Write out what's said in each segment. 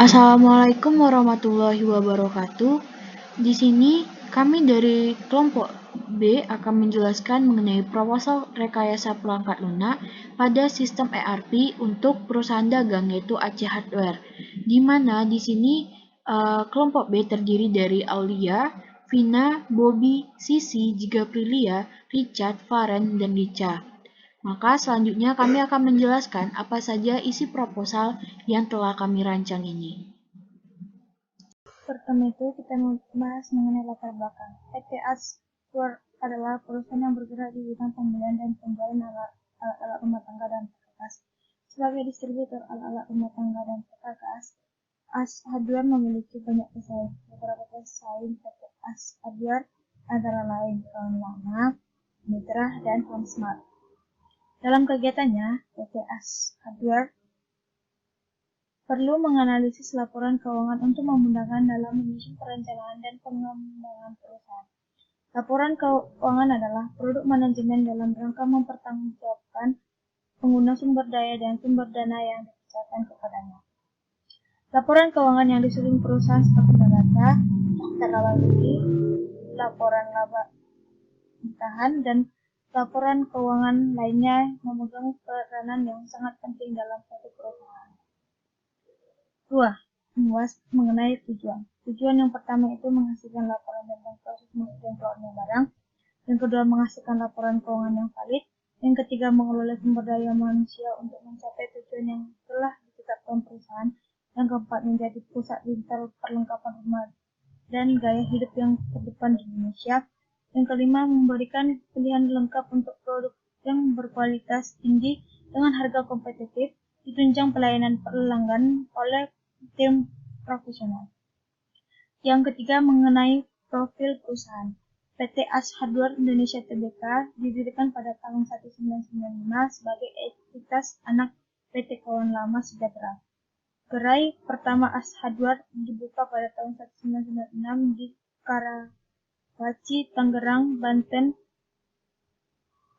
Assalamualaikum warahmatullahi wabarakatuh. Di sini kami dari kelompok B akan menjelaskan mengenai proposal rekayasa perangkat lunak pada sistem ERP untuk perusahaan dagang yaitu Aceh Hardware. Di mana di sini kelompok B terdiri dari Aulia, Vina, Bobby, Sisi, Jiga Prilia, Richard, Faren, dan Rica. Maka selanjutnya kami akan menjelaskan apa saja isi proposal yang telah kami rancang ini. Pertama itu kita membahas mengenai latar belakang. PT Aswar adalah perusahaan yang bergerak di bidang pembelian dan penjualan alat-alat rumah tangga dan perkakas. Sebagai distributor alat-alat rumah tangga dan perkakas, As Hardware memiliki banyak pesaing. Beberapa pesaing PT As Hardware antara lain Kawan Lama, Mitra, dan HomeSmart. Dalam kegiatannya, PT As Hardware perlu menganalisis laporan keuangan untuk memudahkan dalam menyusun perencanaan dan pengembangan perusahaan. Laporan keuangan adalah produk manajemen dalam rangka mempertanggungjawabkan pengguna sumber daya dan sumber dana yang dipercayakan kepadanya. Laporan keuangan yang disusun perusahaan seperti neraca, akta lalu beli, laporan laba tahan, dan laporan keuangan lainnya memegang peranan yang sangat penting dalam suatu perusahaan. 2. Menguas mengenai tujuan. Tujuan yang pertama itu menghasilkan laporan tentang proses masuk dan keluarnya barang. Yang kedua, menghasilkan laporan keuangan yang valid. Yang ketiga, mengelola sumber daya manusia untuk mencapai tujuan yang telah ditetapkan perusahaan. Yang keempat, menjadi pusat digital perlengkapan rumah dan gaya hidup yang terdepan di Indonesia. Yang kelima, memberikan pilihan lengkap untuk produk yang berkualitas tinggi dengan harga kompetitif, ditunjang pelayanan pelanggan oleh tim profesional. Yang ketiga, mengenai profil perusahaan. PT As Hardware Indonesia Tbk didirikan pada tahun 1995 sebagai entitas anak PT Kawan Lama Sejahtera. Gerai pertama As Hardware dibuka pada tahun 1996 di Karawaci, Tangerang, Banten.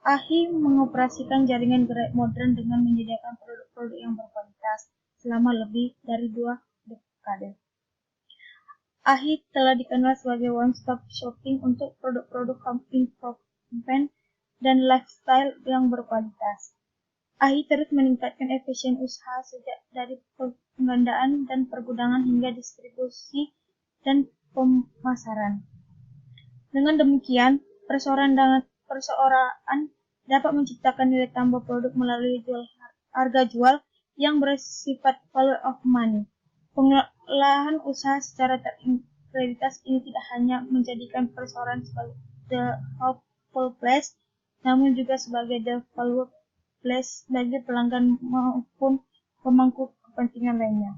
AHI mengoperasikan jaringan gerai modern dengan menyediakan produk-produk yang berkualitas selama lebih dari 2 dekade. AHI telah dikenal sebagai one-stop shopping untuk produk-produk home improvement dan lifestyle yang berkualitas. AHI terus meningkatkan efisien usaha sejak dari penggandaan dan pergudangan hingga distribusi dan pemasaran. Dengan demikian, perseorangan dapat menciptakan nilai tambah produk melalui harga jual yang bersifat value of money. Pengolahan usaha secara terintegritas ini tidak hanya menjadikan perseorangan sebagai the hopeful place, namun juga sebagai the valuable place bagi pelanggan maupun pemangku kepentingan lainnya.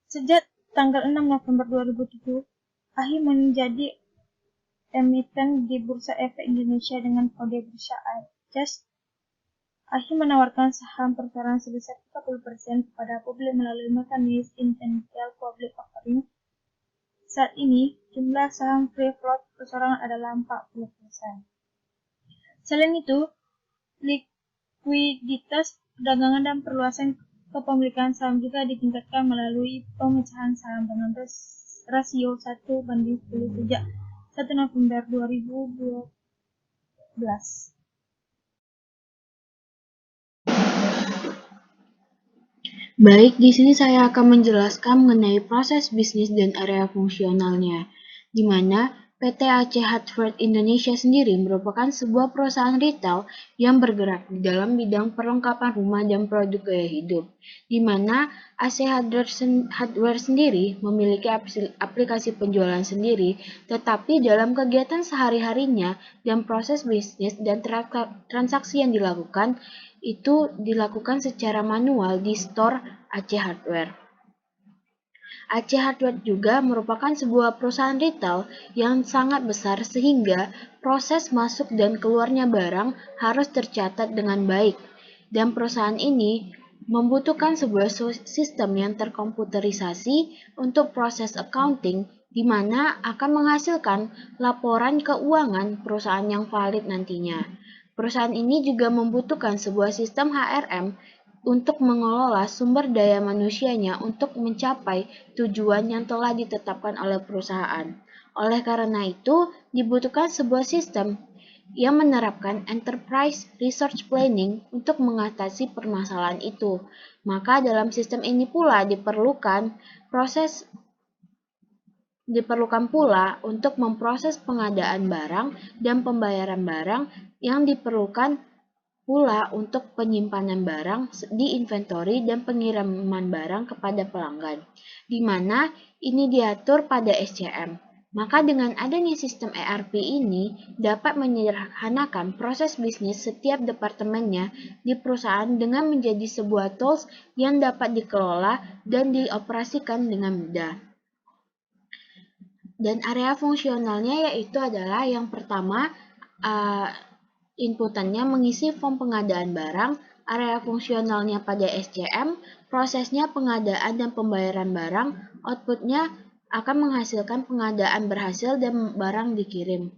Sejak tanggal 6 November 2007, AHI menjadi emiten di Bursa Efek Indonesia dengan kode bursa ACES. AHI menawarkan saham perseorangan sebesar 30% kepada publik melalui mekanisme intellectual public offering. Saat ini, jumlah saham free float perseorangan adalah 40%. Selain itu, likuiditas perdagangan dan perluasan kepemilikan saham juga ditingkatkan melalui pemecahan saham dengan rasio 1:10 sejak 1 November 2012. Baik, di sini saya akan menjelaskan mengenai proses bisnis dan area fungsionalnya, di mana PT Aceh Hardware Indonesia sendiri merupakan sebuah perusahaan retail yang bergerak di dalam bidang perlengkapan rumah dan produk gaya hidup, di mana Aceh Hardware sendiri memiliki aplikasi penjualan sendiri, tetapi dalam kegiatan sehari-harinya dan proses bisnis dan transaksi yang dilakukan itu dilakukan secara manual di store Aceh Hardware. Aceh Hardware juga merupakan sebuah perusahaan retail yang sangat besar sehingga proses masuk dan keluarnya barang harus tercatat dengan baik. Dan perusahaan ini membutuhkan sebuah sistem yang terkomputerisasi untuk proses accounting di mana akan menghasilkan laporan keuangan perusahaan yang valid nantinya. Perusahaan ini juga membutuhkan sebuah sistem HRM untuk mengelola sumber daya manusianya untuk mencapai tujuan yang telah ditetapkan oleh perusahaan. Oleh karena itu, dibutuhkan sebuah sistem yang menerapkan enterprise resource planning untuk mengatasi permasalahan itu. Maka dalam sistem ini pula diperlukan pula untuk memproses pengadaan barang dan pembayaran barang yang diperlukan pula untuk penyimpanan barang di inventory dan pengiriman barang kepada pelanggan, di mana ini diatur pada SCM. Maka dengan adanya sistem ERP ini dapat menyederhanakan proses bisnis setiap departemennya di perusahaan dengan menjadi sebuah tools yang dapat dikelola dan dioperasikan dengan mudah. Dan area fungsionalnya yaitu adalah yang pertama, inputannya mengisi form pengadaan barang, area fungsionalnya pada SCM, prosesnya pengadaan dan pembayaran barang, outputnya akan menghasilkan pengadaan berhasil dan barang dikirim.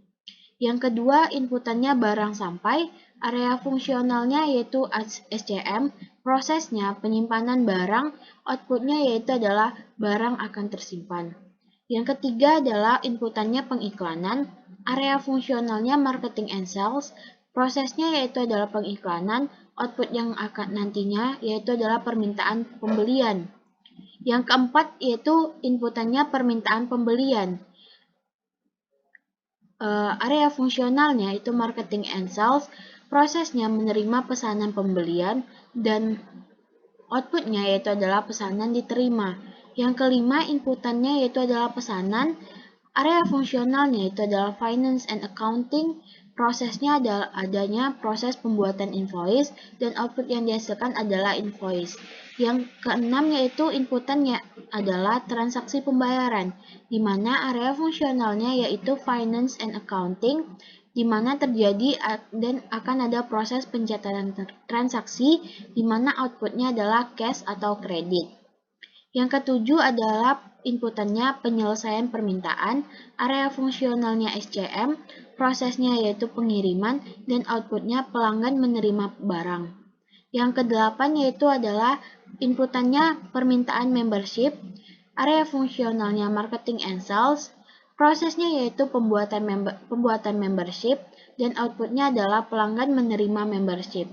Yang kedua, inputannya barang sampai, area fungsionalnya yaitu SCM, prosesnya penyimpanan barang, outputnya yaitu adalah barang akan tersimpan. Yang ketiga adalah inputannya pengiklanan, area fungsionalnya marketing and sales, prosesnya yaitu adalah pengiklanan, output yang akan nantinya yaitu adalah permintaan pembelian. Yang keempat yaitu inputannya permintaan pembelian. Area fungsionalnya itu marketing and sales, prosesnya menerima pesanan pembelian dan outputnya yaitu adalah pesanan diterima. Yang kelima inputannya yaitu adalah pesanan, area fungsionalnya itu adalah finance and accounting, prosesnya adalah adanya proses pembuatan invoice dan output yang dihasilkan adalah invoice. Yang keenam yaitu inputannya adalah transaksi pembayaran, di mana area fungsionalnya yaitu finance and accounting, di mana terjadi dan akan ada proses pencatatan transaksi, di mana outputnya adalah cash atau kredit. Yang ketujuh adalah inputannya penyelesaian permintaan, area fungsionalnya SCM, prosesnya yaitu pengiriman, dan outputnya pelanggan menerima barang. Yang kedelapan yaitu adalah inputannya permintaan membership, area fungsionalnya marketing and sales, prosesnya yaitu pembuatan membership, dan outputnya adalah pelanggan menerima membership.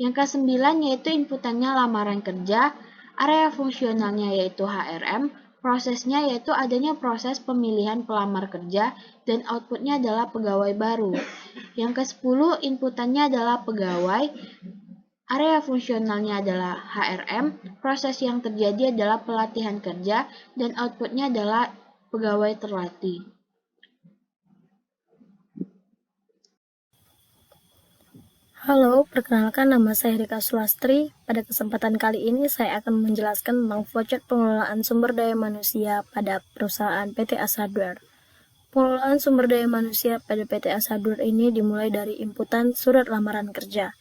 Yang kesembilan yaitu inputannya lamaran kerja, area fungsionalnya yaitu HRM, prosesnya yaitu adanya proses pemilihan pelamar kerja, dan outputnya adalah pegawai baru. Yang ke-10 inputannya adalah pegawai, area fungsionalnya adalah HRM, proses yang terjadi adalah pelatihan kerja, dan outputnya adalah pegawai terlatih. Halo, perkenalkan nama saya Rika Sulastri. Pada kesempatan kali ini saya akan menjelaskan tentang flowchart pengelolaan sumber daya manusia pada perusahaan PT Asa Hardware. Pengelolaan sumber daya manusia pada PT Asa Hardware ini dimulai dari inputan surat lamaran kerja,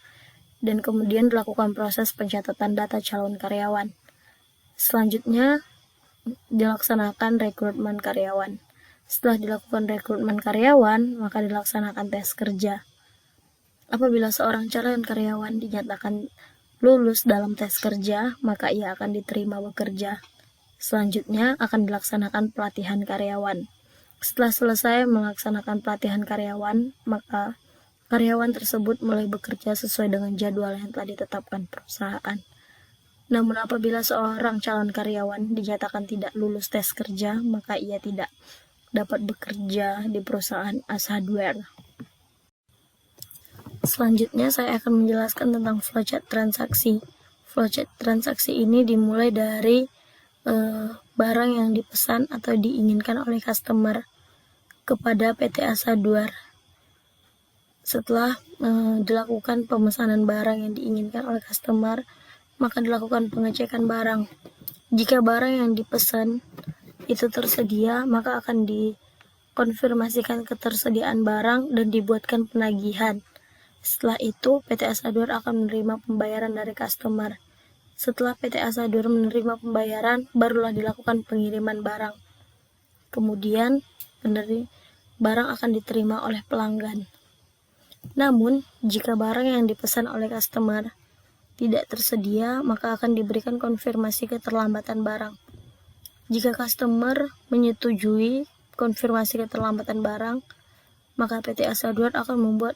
dan kemudian dilakukan proses pencatatan data calon karyawan. Selanjutnya, dilaksanakan rekrutmen karyawan. Setelah dilakukan rekrutmen karyawan, maka dilaksanakan tes kerja. Apabila seorang calon karyawan dinyatakan lulus dalam tes kerja, maka ia akan diterima bekerja. Selanjutnya akan dilaksanakan pelatihan karyawan. Setelah selesai melaksanakan pelatihan karyawan, maka karyawan tersebut mulai bekerja sesuai dengan jadwal yang telah ditetapkan perusahaan. Namun apabila seorang calon karyawan dinyatakan tidak lulus tes kerja, maka ia tidak dapat bekerja di perusahaan Asa Hardware. Selanjutnya saya akan menjelaskan tentang flowchart transaksi. Flowchart transaksi ini dimulai dari barang yang dipesan atau diinginkan oleh customer kepada PT Asa Hardware. Setelah dilakukan pemesanan barang yang diinginkan oleh customer, maka dilakukan pengecekan barang. Jika barang yang dipesan itu tersedia, maka akan dikonfirmasikan ketersediaan barang dan dibuatkan penagihan. Setelah itu, PT Asa Hardware akan menerima pembayaran dari customer. Setelah PT Asa Hardware menerima pembayaran, barulah dilakukan pengiriman barang. Kemudian, barang akan diterima oleh pelanggan. Namun, jika barang yang dipesan oleh customer tidak tersedia, maka akan diberikan konfirmasi keterlambatan barang. Jika customer menyetujui konfirmasi keterlambatan barang, maka PT Asadware akan membuat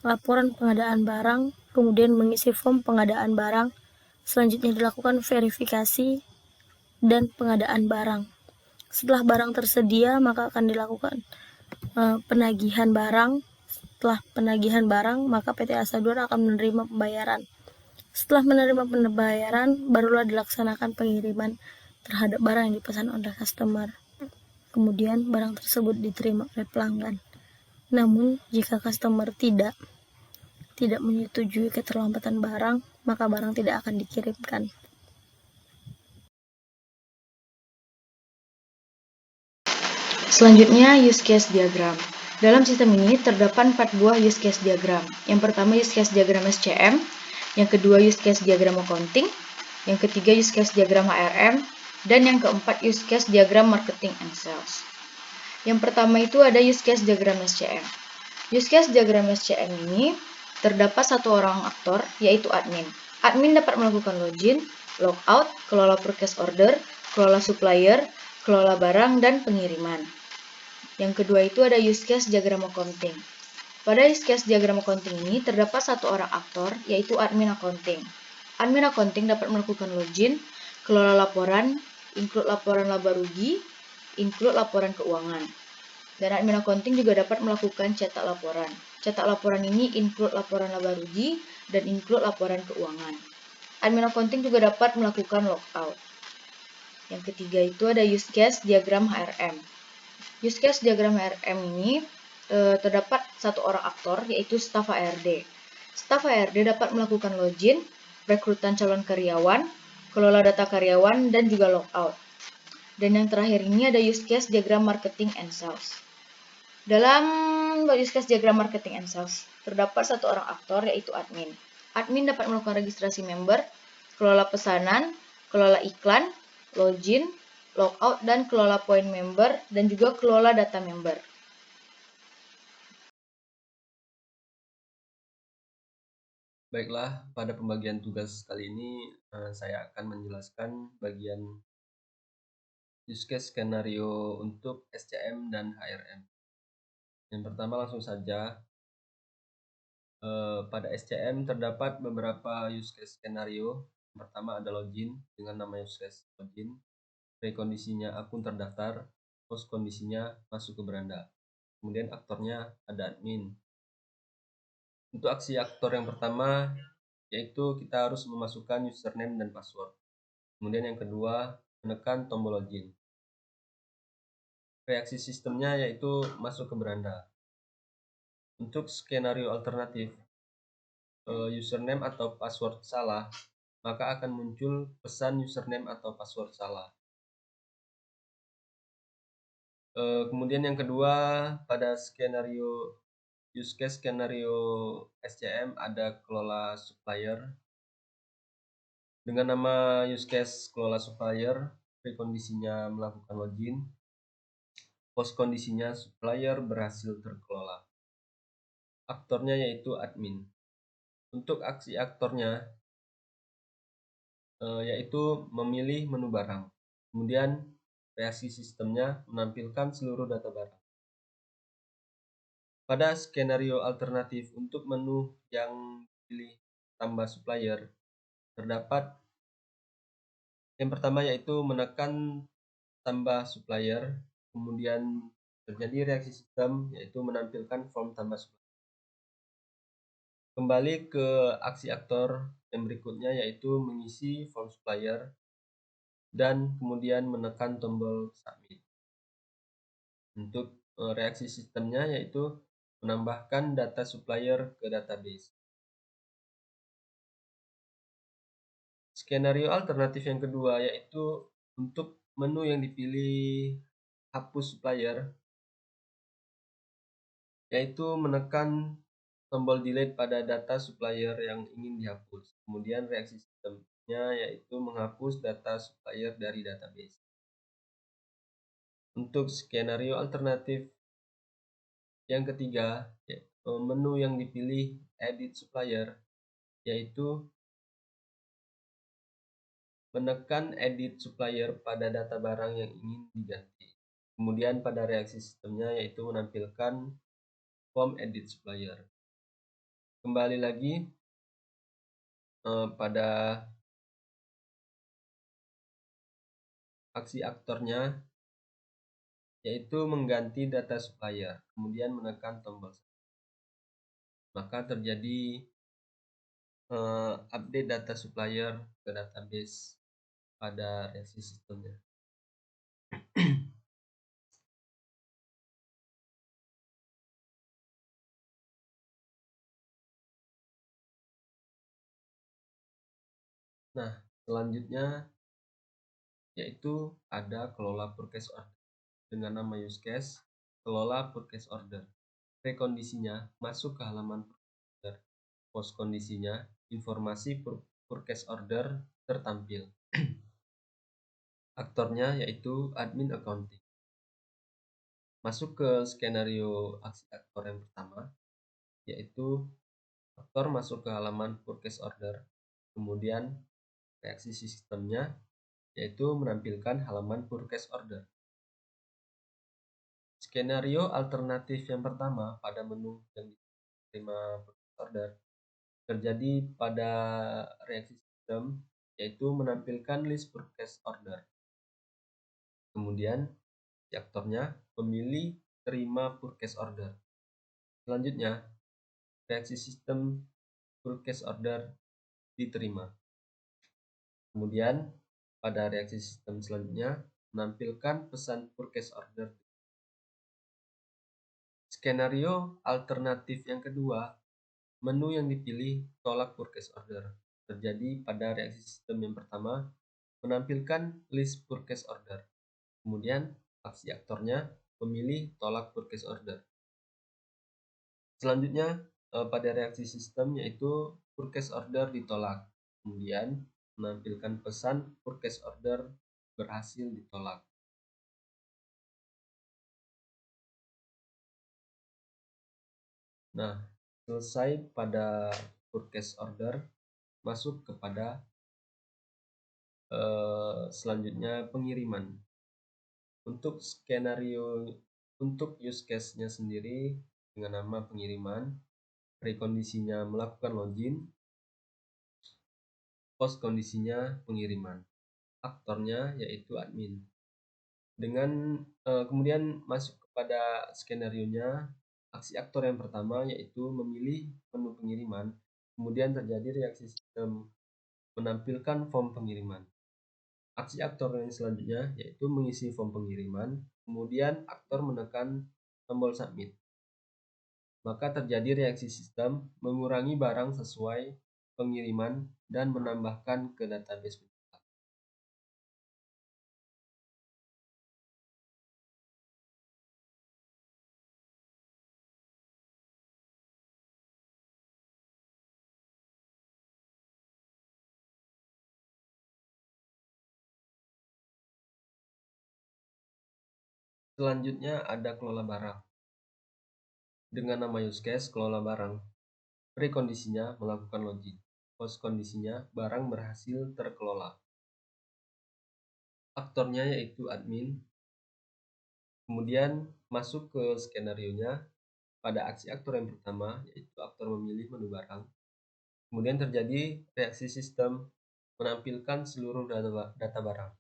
laporan pengadaan barang, kemudian mengisi form pengadaan barang, selanjutnya dilakukan verifikasi dan pengadaan barang. Setelah barang tersedia, maka akan dilakukan penagihan barang. Setelah penagihan barang, maka PT Asadware akan menerima pembayaran. Setelah menerima pembayaran, barulah dilaksanakan pengiriman terhadap barang yang dipesan oleh customer. Kemudian barang tersebut diterima oleh pelanggan. Namun, jika customer tidak menyetujui keterlambatan barang, maka barang tidak akan dikirimkan. Selanjutnya, use case diagram. Dalam sistem ini terdapat 4 buah use case diagram. Yang pertama use case diagram SCM, yang kedua use case diagram accounting, yang ketiga use case diagram HRM, dan yang keempat use case diagram marketing and sales. Yang pertama itu ada use case diagram SCM. Use case diagram SCM ini terdapat satu orang aktor, yaitu admin. Admin dapat melakukan login, logout, kelola purchase order, kelola supplier, kelola barang, dan pengiriman. Yang kedua itu ada use case diagram accounting. Pada use case diagram accounting ini terdapat satu orang aktor, yaitu admin accounting. Admin accounting dapat melakukan login, kelola laporan, include laporan laba rugi, include laporan keuangan. Dan admin accounting juga dapat melakukan cetak laporan. Cetak laporan ini include laporan laba rugi dan include laporan keuangan. Admin accounting juga dapat melakukan logout. Yang ketiga itu ada use case diagram HRM. Use case diagram HRM ini terdapat satu orang aktor, yaitu staf HRD. Staf HRD dapat melakukan login, rekrutan calon karyawan, kelola data karyawan, dan juga logout. Dan yang terakhir ini ada use case diagram marketing and sales. Dalam use case diagram marketing and sales, terdapat satu orang aktor, yaitu admin. Admin dapat melakukan registrasi member, kelola pesanan, kelola iklan, login, logout, dan kelola poin member, dan juga kelola data member. Baiklah, pada pembagian tugas kali ini saya akan menjelaskan bagian use case skenario untuk SCM dan HRM. Yang pertama langsung saja, pada SCM terdapat beberapa use case skenario. Yang pertama ada login dengan nama use case login, pre-kondisinya akun terdaftar, post kondisinya masuk ke beranda. Kemudian aktornya ada admin. Untuk aksi aktor yang pertama, yaitu kita harus memasukkan username dan password. Kemudian yang kedua, menekan tombol login. Reaksi sistemnya yaitu masuk ke beranda. Untuk skenario alternatif, username atau password salah, maka akan muncul pesan username atau password salah. Kemudian yang kedua, pada skenario use case skenario SCM ada kelola supplier. Dengan nama use case kelola supplier, pre-kondisinya melakukan login, post kondisinya supplier berhasil terkelola. Aktornya yaitu admin. Untuk aksi aktornya yaitu memilih menu barang. Kemudian reaksi sistemnya menampilkan seluruh data barang. Pada skenario alternatif untuk menu yang dipilih tambah supplier, terdapat yang pertama yaitu menekan tambah supplier, kemudian terjadi reaksi sistem yaitu menampilkan form tambah supplier. Kembali ke aksi aktor yang berikutnya yaitu mengisi form supplier dan kemudian menekan tombol submit. Untuk reaksi sistemnya yaitu menambahkan data supplier ke database. Skenario alternatif yang kedua yaitu untuk menu yang dipilih hapus supplier, yaitu menekan tombol delete pada data supplier yang ingin dihapus. Kemudian reaksi sistemnya yaitu menghapus data supplier dari database. Untuk skenario alternatif yang ketiga, menu yang dipilih edit supplier, yaitu menekan edit supplier pada data barang yang ingin diganti. Kemudian pada reaksi sistemnya yaitu menampilkan form edit supplier. Kembali lagi pada aksi aktornya yaitu mengganti data supplier, kemudian menekan tombol. Maka terjadi update data supplier ke database pada reaksi sistemnya. Nah, selanjutnya yaitu ada kelola purchase order dengan nama use case kelola purchase order. Prekondisinya masuk ke halaman purchase order. Post kondisinya informasi purchase order tertampil. Aktornya yaitu admin accounting. Masuk ke skenario aksi aktor yang pertama, yaitu aktor masuk ke halaman purchase order. Kemudian reaksi sistemnya yaitu menampilkan halaman purchase order. Skenario alternatif yang pertama pada menu yang diterima purchase order terjadi pada reaksi sistem yaitu menampilkan list purchase order. Kemudian si aktornya memilih terima purchase order. Selanjutnya, reaksi sistem purchase order diterima. Kemudian pada reaksi sistem selanjutnya menampilkan pesan purchase order. Skenario alternatif yang kedua, menu yang dipilih tolak purchase order. Terjadi pada reaksi sistem yang pertama menampilkan list purchase order. Kemudian aksi aktornya memilih tolak purchase order. Selanjutnya pada reaksi sistem yaitu purchase order ditolak. Kemudian menampilkan pesan purchase order berhasil ditolak. Nah, selesai pada purchase order, masuk kepada selanjutnya pengiriman. Untuk skenario untuk use case-nya sendiri dengan nama pengiriman, prekondisinya melakukan login, post kondisinya pengiriman. Aktornya yaitu admin. Dengan kemudian masuk kepada skenario-nya, aksi aktor yang pertama yaitu memilih menu pengiriman, kemudian terjadi reaksi sistem menampilkan form pengiriman. Aksi aktor yang selanjutnya yaitu mengisi form pengiriman, kemudian aktor menekan tombol submit. Maka terjadi reaksi sistem mengurangi barang sesuai pengiriman dan menambahkan ke database. Selanjutnya ada kelola barang. Dengan nama use case kelola barang. Prekondisinya melakukan login. Post kondisinya barang berhasil terkelola. Aktornya yaitu admin. Kemudian masuk ke skenario-nya pada aksi aktor yang pertama yaitu aktor memilih menu barang. Kemudian terjadi reaksi sistem menampilkan seluruh data barang.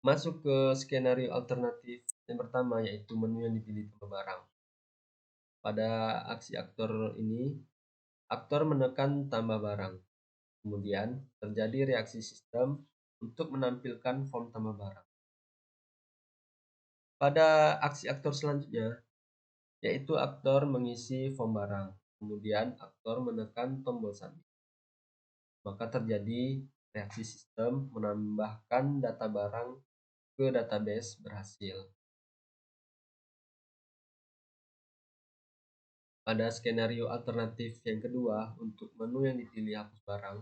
Masuk ke skenario alternatif yang pertama yaitu menu yang dipilih tambah barang. Pada aksi aktor ini, aktor menekan tambah barang. Kemudian terjadi reaksi sistem untuk menampilkan form tambah barang. Pada aksi aktor selanjutnya, yaitu aktor mengisi form barang. Kemudian aktor menekan tombol submit. Maka terjadi reaksi sistem menambahkan data barang ke database berhasil. Pada skenario alternatif yang kedua, untuk menu yang dipilih hapus barang,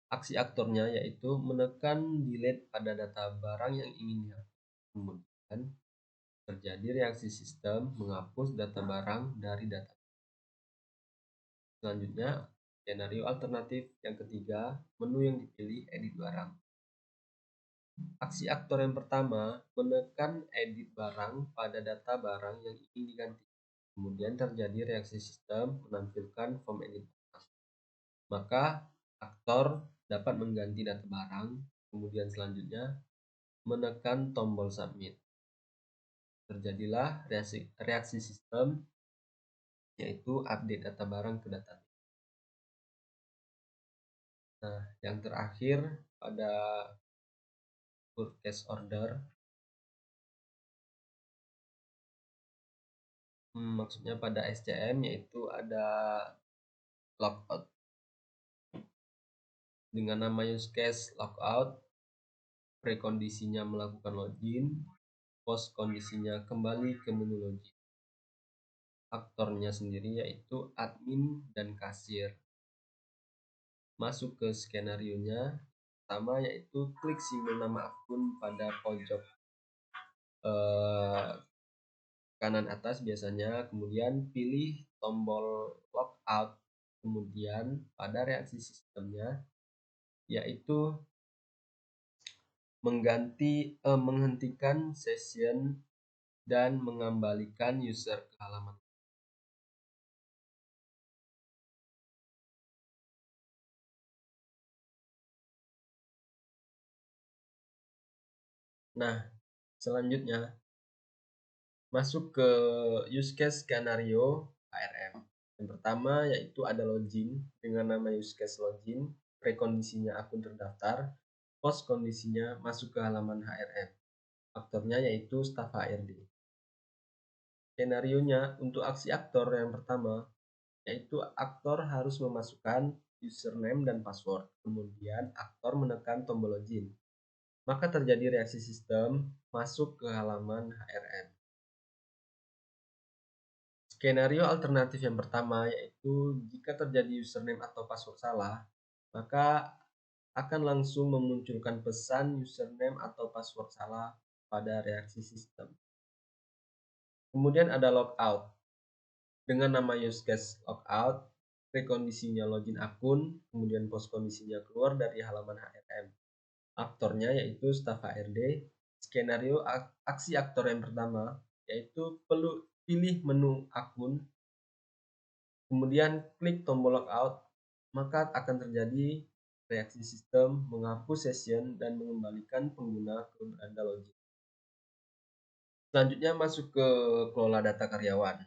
aksi aktornya yaitu menekan delete pada data barang yang ingin dihapus. Kemudian terjadi reaksi sistem menghapus data barang dari data. Selanjutnya, Skenario alternatif yang ketiga, menu yang dipilih edit barang. Aksi aktor yang pertama, menekan edit barang pada data barang yang ingin diganti. Kemudian terjadi reaksi sistem menampilkan form edit barang. Maka aktor dapat mengganti data barang, kemudian selanjutnya menekan tombol submit. Terjadilah reaksi sistem, yaitu update data barang ke database. Nah, yang terakhir pada purchase order, maksudnya pada SCM, yaitu ada logout. Dengan nama use case logout, prekondisinya melakukan login, post kondisinya kembali ke menu login. Aktornya sendiri yaitu admin dan kasir. Masuk ke skenario-nya, pertama yaitu klik simbol nama akun pada pojok kanan atas biasanya, kemudian pilih tombol logout, kemudian pada reaksi sistemnya yaitu menghentikan session dan mengembalikan user ke halaman. Nah, selanjutnya masuk ke use case skenario HRM. Yang pertama yaitu ada login dengan nama use case login, prekondisinya akun terdaftar, post kondisinya masuk ke halaman HRM. Aktornya yaitu staf HRD. Skenarionya untuk aksi aktor yang pertama yaitu aktor harus memasukkan username dan password, kemudian aktor menekan tombol login. Maka terjadi reaksi sistem masuk ke halaman HRM. Skenario alternatif yang pertama yaitu jika terjadi username atau password salah, maka akan langsung memunculkan pesan username atau password salah pada reaksi sistem. Kemudian ada logout. Dengan nama use case logout, prekondisinya login akun, kemudian post kondisinya keluar dari halaman HRM. Aktornya yaitu staf HRD. Skenario aksi aktor yang pertama yaitu pilih menu akun, kemudian klik tombol logout, maka akan terjadi reaksi sistem menghapus session dan mengembalikan pengguna ke beranda login. Selanjutnya masuk ke kelola data karyawan.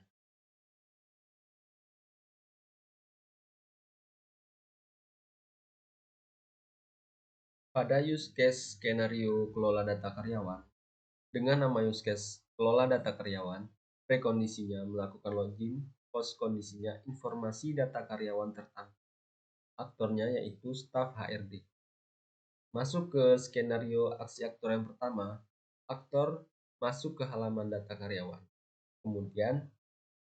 Pada use case skenario kelola data karyawan, dengan nama use case kelola data karyawan, prekondisinya melakukan login, post kondisinya informasi data karyawan tertampil. Aktornya yaitu staf HRD. Masuk ke skenario aksi aktor yang pertama, aktor masuk ke halaman data karyawan. Kemudian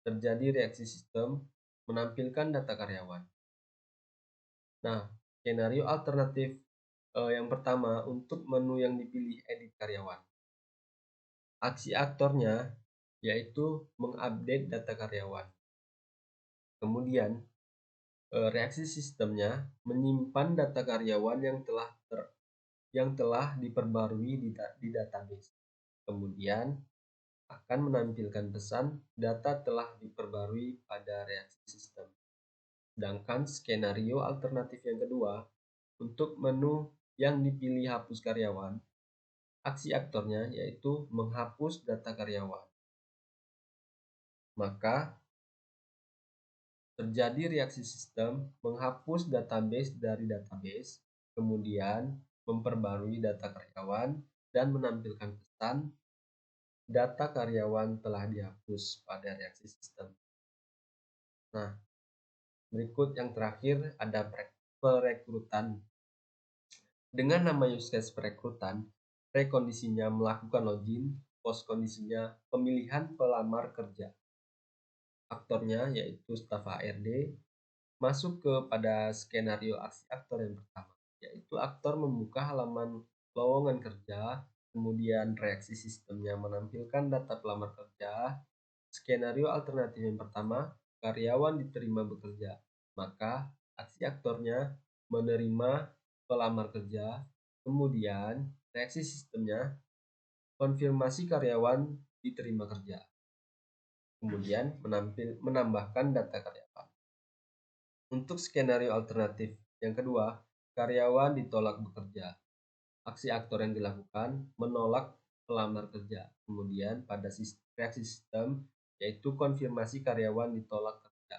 terjadi reaksi sistem menampilkan data karyawan. Nah, skenario alternatif yang pertama untuk menu yang dipilih edit karyawan. Aksi aktornya yaitu mengupdate data karyawan. Kemudian reaksi sistemnya menyimpan data karyawan yang telah diperbarui di database. Kemudian akan menampilkan pesan data telah diperbarui pada reaksi sistem. Sedangkan skenario alternatif yang kedua, untuk menu yang dipilih hapus karyawan, aksi aktornya yaitu menghapus data karyawan. Maka terjadi reaksi sistem menghapus database dari database, kemudian memperbarui data karyawan dan menampilkan pesan data karyawan telah dihapus pada reaksi sistem. Nah, berikut yang terakhir ada perekrutan. Dengan nama use case perekrutan, prekondisinya melakukan login, post kondisinya pemilihan pelamar kerja. Aktornya yaitu staf HRD. Masuk kepada skenario aksi aktor yang pertama, yaitu aktor membuka halaman lowongan kerja, kemudian reaksi sistemnya menampilkan data pelamar kerja. Skenario alternatif yang pertama, karyawan diterima bekerja, maka Aksi aktornya menerima pelamar kerja, kemudian reaksi sistemnya konfirmasi karyawan diterima kerja, kemudian menambahkan data karyawan. Untuk skenario alternatif yang kedua, karyawan ditolak bekerja. Aksi aktor yang dilakukan menolak pelamar kerja, kemudian pada reaksi sistem yaitu konfirmasi karyawan ditolak kerja.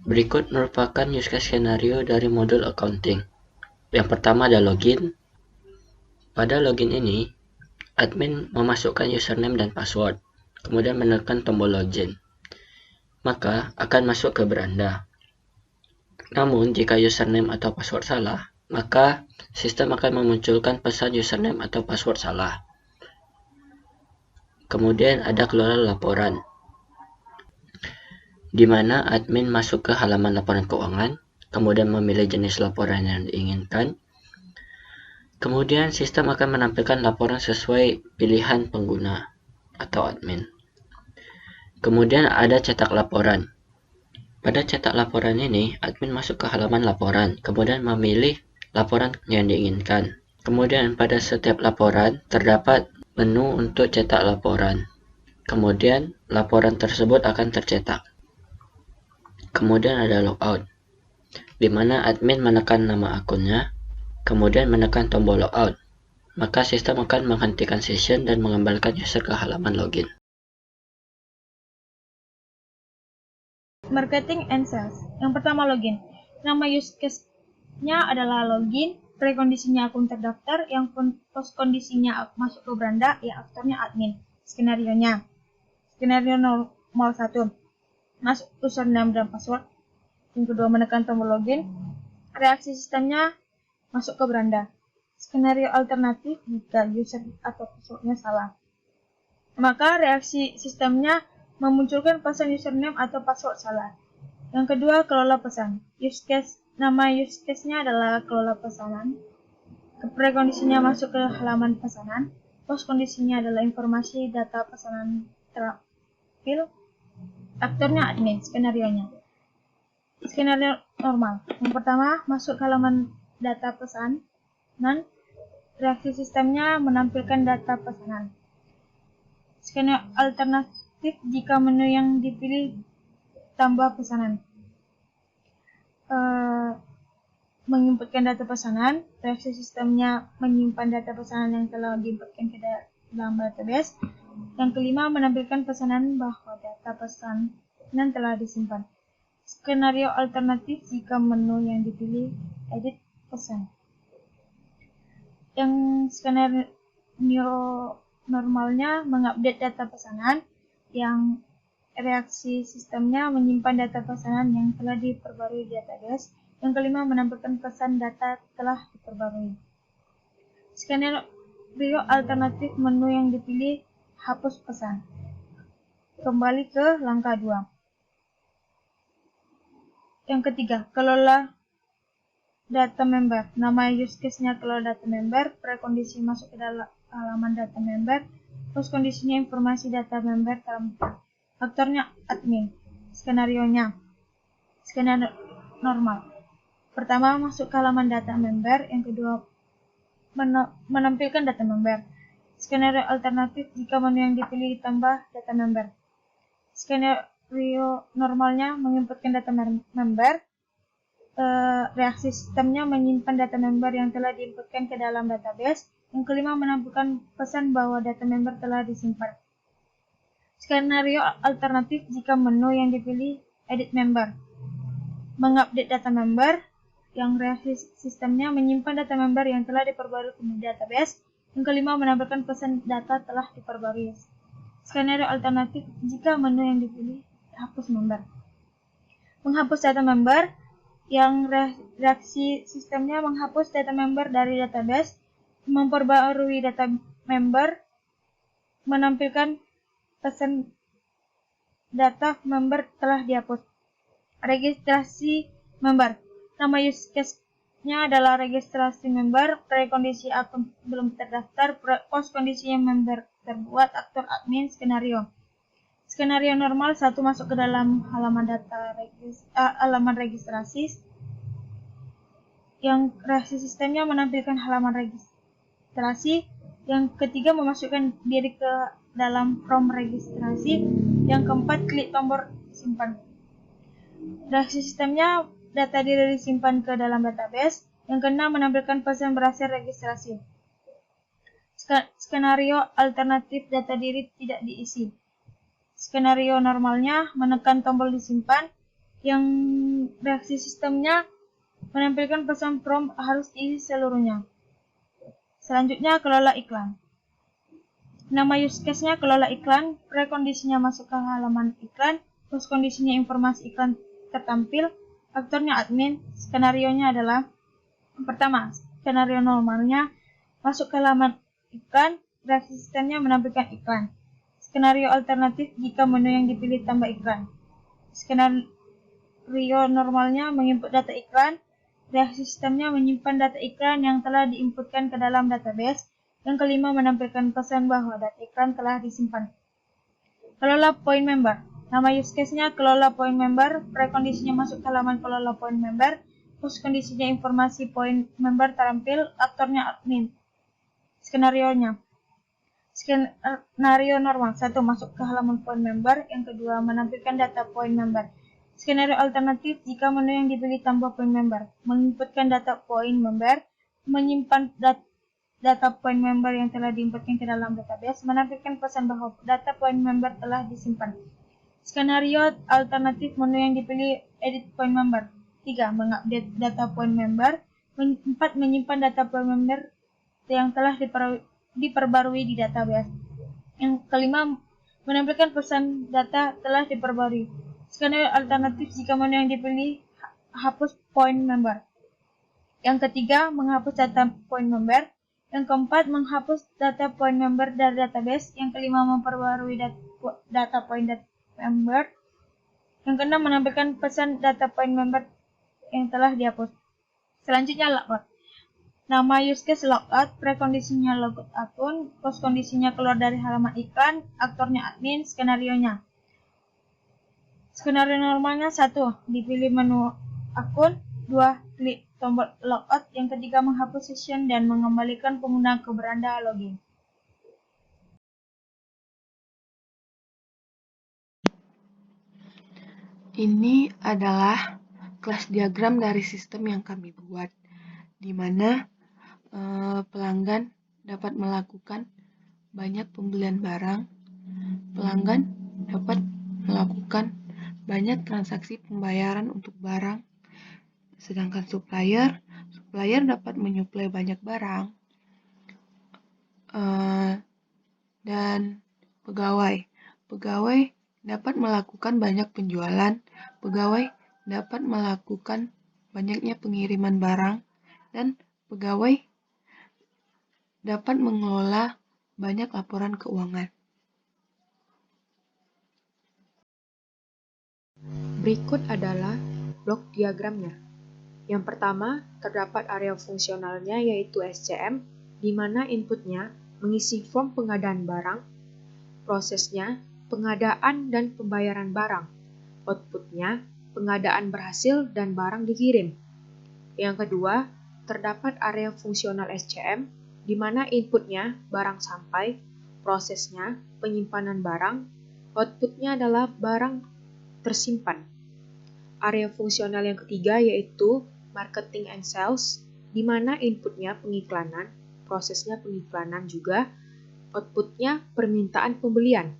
Berikut merupakan use case skenario dari modul accounting. Yang pertama ada login. Pada login ini, admin memasukkan username dan password, kemudian menekan tombol login. Maka akan masuk ke beranda. Namun, jika username atau password salah, maka sistem akan memunculkan pesan username atau password salah. Kemudian ada keluar laporan, di mana admin masuk ke halaman laporan keuangan, kemudian memilih jenis laporan yang diinginkan. Kemudian sistem akan menampilkan laporan sesuai pilihan pengguna atau admin. Kemudian ada cetak laporan. Pada cetak laporan ini, admin masuk ke halaman laporan, kemudian memilih laporan yang diinginkan. Kemudian pada setiap laporan terdapat menu untuk cetak laporan. Kemudian laporan tersebut akan tercetak. Kemudian ada logout, di mana admin menekan nama akunnya, kemudian menekan tombol logout. Maka sistem akan menghentikan session dan mengembalikan user ke halaman login. Marketing and sales. Yang pertama login. Nama use case-nya adalah login, prekondisinya akun terdaftar, yang post kondisinya masuk ke beranda, ya aktornya admin. Skenario-nya. Skenario 01. Masuk username dan password. Yang kedua menekan tombol login. Reaksi sistemnya masuk ke beranda. Skenario alternatif jika user atau passwordnya salah. Maka reaksi sistemnya memunculkan pesan username atau password salah. Yang kedua, kelola pesan. Nama use case-nya adalah kelola pesanan. Prekondisinya masuk ke halaman pesanan. Post kondisinya adalah informasi data pesanan terampil. Aktornya admin, skenario-nya. Skenario normal. Yang pertama, masuk ke halaman data pesanan. Reaksi sistemnya menampilkan data pesanan. Skenario alternatif jika menu yang dipilih tambah pesanan. Menginputkan data pesanan, reaksi sistemnya menyimpan data pesanan yang telah diinputkan ke dalam database. Yang kelima, menampilkan pesanan bahwa data pesanan telah disimpan. Skenario alternatif jika menu yang dipilih edit pesan. Yang skenario normalnya mengupdate data pesanan, yang reaksi sistemnya menyimpan data pesanan yang telah diperbarui di database. Yang kelima, menampilkan pesan data telah diperbarui. Skenario alternatif menu yang dipilih hapus pesan. Kembali ke langkah 2. Yang ketiga, kelola data member. Nama use case-nya kelola data member, prekondisi masuk ke dalam halaman data member, post kondisinya informasi data member terampil. Aktornya admin. Skenario-nya. Skenario normal. Pertama, masuk ke halaman data member. Yang kedua, menampilkan data member. Skenario alternatif jika menu yang dipilih ditambah data member. Skenario normalnya menginputkan data member. Reaksi sistemnya menyimpan data member yang telah diinputkan ke dalam database. Yang kelima, menampilkan pesan bahwa data member telah disimpan. Skenario alternatif jika menu yang dipilih edit member. Mengupdate data member, yang reaksi sistemnya menyimpan data member yang telah diperbarui di database. Yang kelima, menampilkan pesan data telah diperbarui. Skenario alternatif jika menu yang dipilih hapus member. Menghapus data member, yang reaksi sistemnya menghapus data member dari database, memperbarui data member, menampilkan pesan data member telah dihapus. Registrasi member. Nama use case Inputnya adalah registrasi member, prekondisi akun belum terdaftar, post kondisi member terbuat, aktor admin, skenario. Skenario normal 1 masuk ke dalam halaman halaman registrasi. Yang reaksi sistemnya menampilkan halaman registrasi. Yang ketiga memasukkan diri ke dalam form registrasi. Yang keempat klik tombol simpan. Reaksi sistemnya data diri disimpan ke dalam database. Yang keenam menampilkan pesan berhasil registrasi. Skenario alternatif data diri tidak diisi. Skenario normalnya menekan tombol disimpan. Yang reaksi sistemnya menampilkan pesan prompt harus diisi seluruhnya. Selanjutnya kelola iklan. Nama use case-nya kelola iklan, prekondisinya masuk ke halaman iklan, post kondisinya informasi iklan tertampil, aktornya admin, skenarionya adalah pertama, skenario normalnya masuk ke halaman iklan, reaksi sistemnya menampilkan iklan. Skenario alternatif jika menu yang dipilih tambah iklan. Skenario normalnya menginput data iklan, reaksi sistemnya menyimpan data iklan yang telah diinputkan ke dalam database. Yang kelima menampilkan pesan bahwa data iklan telah disimpan. Kelola point member. Nama use case-nya kelola point member, prekondisinya masuk ke halaman kelola point member, post kondisinya informasi point member terampil, aktornya admin. Skenarionya. Skenario normal 1 masuk ke halaman point member, yang kedua menampilkan data point member. Skenario alternatif jika menu yang dipilih tambah point member, menginputkan data point member, menyimpan data point member yang telah diinputkan ke dalam database, menampilkan pesan bahwa data point member telah disimpan. Skenario alternatif menu yang dipilih edit point member. 3. Mengupdate data point member. 4. Menyimpan data point member yang telah diperbarui di database. Yang kelima, menampilkan pesan data telah diperbarui. Skenario alternatif jika menu yang dipilih hapus point member. Yang ketiga, menghapus data point member. Yang keempat, menghapus data point member dari database. Yang kelima, memperbarui data point member. Yang keenam, menampilkan pesan data point member yang telah dihapus. Selanjutnya, logout. Nama use case logout, prekondisinya logout akun, post kondisinya keluar dari halaman iklan, aktornya admin, skenarionya. Skenario normalnya 1. Dipilih menu akun, 2. Klik tombol logout, yang ketiga menghapus session dan mengembalikan pengguna ke beranda login. Ini adalah kelas diagram dari sistem yang kami buat, di mana pelanggan dapat melakukan banyak pembelian barang, pelanggan dapat melakukan banyak transaksi pembayaran untuk barang, sedangkan supplier dapat menyuplai banyak barang, dan pegawai dapat melakukan banyak penjualan, pegawai dapat melakukan banyaknya pengiriman barang, dan pegawai dapat mengelola banyak laporan keuangan. Berikut adalah blok diagramnya. Yang pertama, terdapat area fungsionalnya yaitu SCM, di mana inputnya mengisi form pengadaan barang, prosesnya pengadaan dan pembayaran barang, outputnya pengadaan berhasil dan barang dikirim. Yang kedua, terdapat area fungsional SCM, di mana inputnya barang sampai, prosesnya penyimpanan barang, outputnya adalah barang tersimpan. Area fungsional yang ketiga yaitu marketing and sales, di mana inputnya pengiklanan, prosesnya pengiklanan juga, outputnya permintaan pembelian.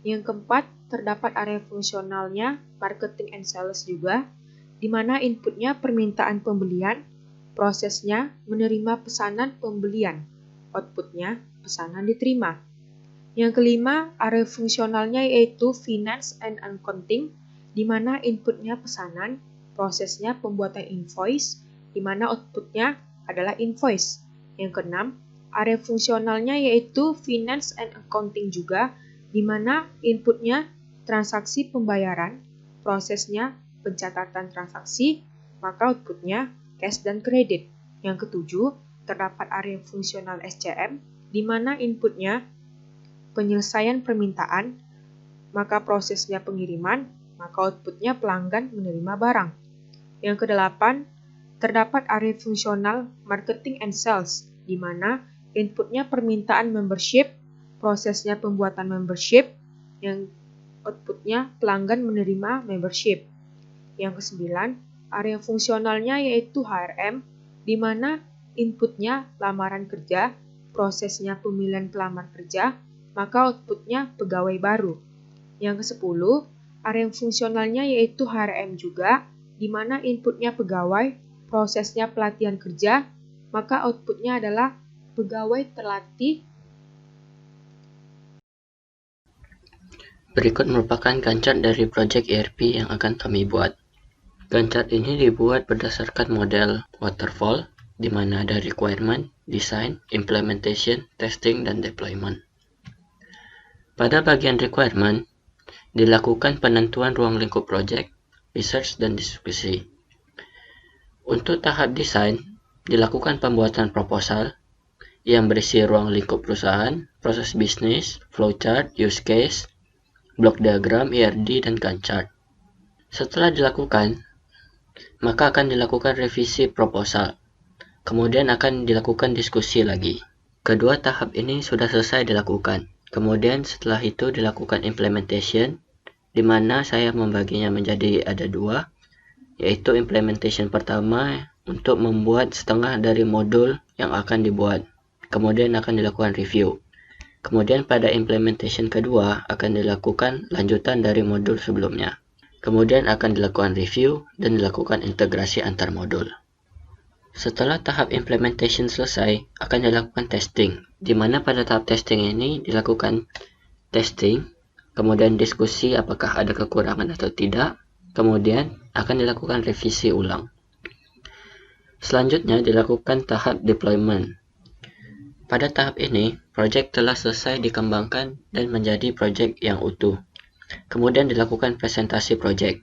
Yang keempat, terdapat area fungsionalnya marketing and sales juga, di mana inputnya permintaan pembelian, prosesnya menerima pesanan pembelian, outputnya pesanan diterima. Yang kelima, area fungsionalnya yaitu finance and accounting, di mana inputnya pesanan, prosesnya pembuatan invoice, di mana outputnya adalah invoice. Yang keenam, area fungsionalnya yaitu finance and accounting juga, di mana inputnya transaksi pembayaran, prosesnya pencatatan transaksi, maka outputnya cash dan kredit. Yang ketujuh, terdapat area fungsional SCM, di mana inputnya penyelesaian permintaan, maka prosesnya pengiriman, maka outputnya pelanggan menerima barang. Yang kedelapan, terdapat area fungsional marketing and sales, di mana inputnya permintaan membership, prosesnya pembuatan membership, yang outputnya pelanggan menerima membership. Yang kesembilan, area fungsionalnya yaitu HRM, di mana inputnya lamaran kerja, prosesnya pemilihan pelamar kerja, maka outputnya pegawai baru. Yang kesepuluh, area fungsionalnya yaitu HRM juga, di mana inputnya pegawai, prosesnya pelatihan kerja, maka outputnya adalah pegawai terlatih. Berikut merupakan Gantt chart dari project ERP yang akan kami buat. Gantt chart ini dibuat berdasarkan model waterfall, di mana ada requirement, design, implementation, testing, dan deployment. Pada bagian requirement, dilakukan penentuan ruang lingkup project, research, dan diskusi. Untuk tahap desain, dilakukan pembuatan proposal yang berisi ruang lingkup perusahaan, proses bisnis, flowchart, use case, block diagram, ERD, dan Gantt chart. Setelah dilakukan, maka akan dilakukan revisi proposal. Kemudian akan dilakukan diskusi lagi. Kedua tahap ini sudah selesai dilakukan. Kemudian setelah itu dilakukan implementation, di mana saya membaginya menjadi ada dua, yaitu implementation pertama untuk membuat setengah dari modul yang akan dibuat. Kemudian akan dilakukan review. Kemudian pada implementation kedua akan dilakukan lanjutan dari modul sebelumnya. Kemudian akan dilakukan review dan dilakukan integrasi antar modul. Setelah tahap implementation selesai, akan dilakukan testing, di mana pada tahap testing ini dilakukan testing, kemudian diskusi apakah ada kekurangan atau tidak, kemudian akan dilakukan revisi ulang. Selanjutnya dilakukan tahap deployment. Pada tahap ini, project telah selesai dikembangkan dan menjadi project yang utuh. Kemudian dilakukan presentasi project.